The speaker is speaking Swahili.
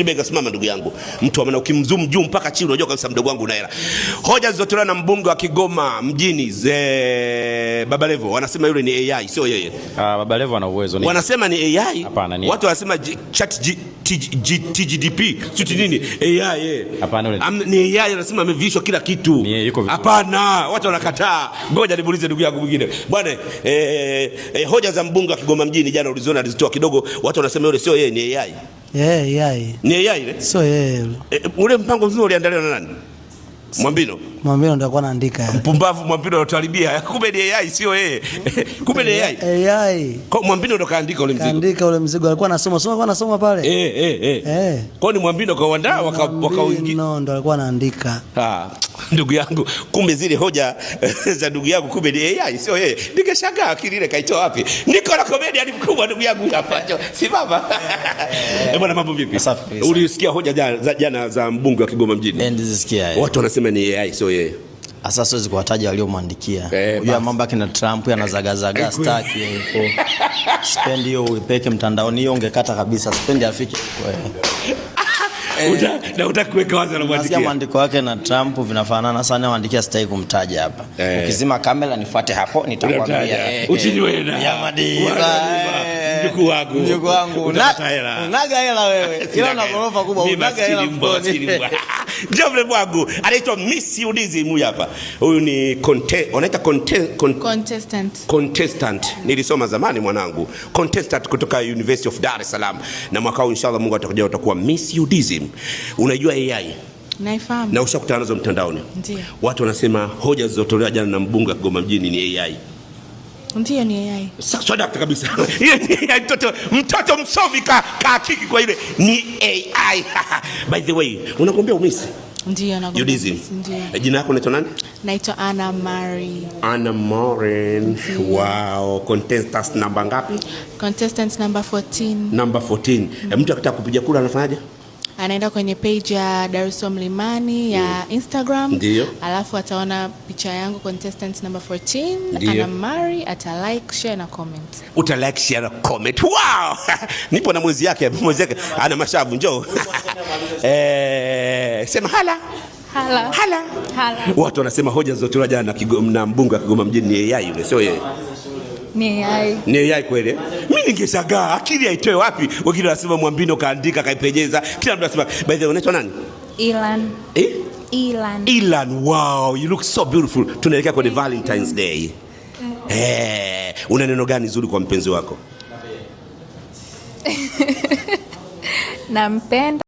Bega simama ndugu yangu. Mtu amana ukimzoom juu mpaka chini unajua kabisa mdogo wangu una hela. Hoja zilizotolewa na mbunge wa Kigoma mjini Baba Levo wanasema yule ni AI sio yeye. Baba Levo ana uwezo ni. Wanasema ni AI. Hapana ni. Watu wanasema chat TGDP sio nini AI. Hapana yule. Ni AI anasema amevishwa kila kitu. Hapana, watu wanakataa. Ngoja nimuulize ndugu yangu mwingine. Bwana hoja za mbunge wa Kigoma mjini jana uliziona alizitoa kidogo, watu wanasema yule sio yeye ni AI. AI. Ni AI ile? Sio yeye. Ule mpango mzuri uliandaliwa na nani? Mwambino. Mwambino ndio alikuwa anaandika. Mpumbavu Mwambino anataribia. Kumbe ni AI sio yeye. Kumbe ni AI. AI. Kwa Mwambino ndo kaandika ule mzigo. Kaandika ule mzigo alikuwa anasoma pale. Kwa ni Mwambino kaandaa wakaingia. No, ndo alikuwa anaandika. Ndugu yangu, kumbe zile hoja za ndugu yangu kumbe ni AI sio yeye. Nikashangaa akili ile kaitoa wapi? Niko na comedian mkubwa ndugu yangu hapa. Simama. Bwana mambo vipi? Ulisikia hoja jana za mbunge wa Kigoma mjini? Ndizisikia. Watu wanasema ni AI sio yeye. Sasa siwezi kuwataja waliomwandikia. Unajua mambo yake na Trump yanazagazaga staki yuko. Spend hiyo uipeke mtandaoni hiyo ungekata kabisa. Spend afike. Utakuweka wazi anamwandikia. Maandiko yake na Trump vinafanana sana, waandikia sitaki kumtaja hapa. Ukizima kamera nifuate hapo nitakwambia. Uchiniwe na. Ya Madiba. Mjukuu wangu. Unaga hela wewe. Kila una gorofa kubwa unaga hela mfukoni. Ndio mle wangu. Anaitwa Miss Udizim huyu hapa. Huyu ni contestant. Nilisoma zamani mwanangu. Contestant kutoka University of Dar es Salaam. Na mwaka huu inshallah Mungu atakuja utakuwa Miss Udizim. Unajua AI? Naifahamu. Na ushakutana nazo mtandaoni? Ndiyo. Watu wanasema hoja zilizotolewa jana na mbunge wa Kigoma mjini ni AI. Ndiyo ni AI. Sasa dakika kabisa. Mtoto msomi hakiki kwa ile ni AI. By the way, unagombea umisi? Ndiyo nagombea umisi. Ndiyo. Jina lako unaitwa nani? Naitwa Anna Mari. Anna Morin. Wow, contestant namba ngapi? Contestant number 14. Number 14. Mtu akitaka kupiga kura anafanyaje? Anaenda kwenye page ya Dar es Salaam Limani ya Instagram. Ndiyo. Alafu ataona picha yangu contestant number 14. Anna Mari, ata like, share na comment. Uta like, share na comment. Wow! Nipo na mwezi yake ana mashavu njoo. Sema hala. Watu wanasema hoja zote jana na mbunge wa Kigoma mjini ni AI yule sio yeye. Ni AI. Ni AI kweli? Mimi ningeshangaa akili haitoe wapi? Wengine wanasema Mwambino kaandika kaipenyeza. Kila mtu anasema by the way unaitwa nani? Ilan. Ilan, wow, you look so beautiful. Tunaelekea kwenye Valentine's Day. Una neno gani zuri kwa mpenzi wako? Nampenda.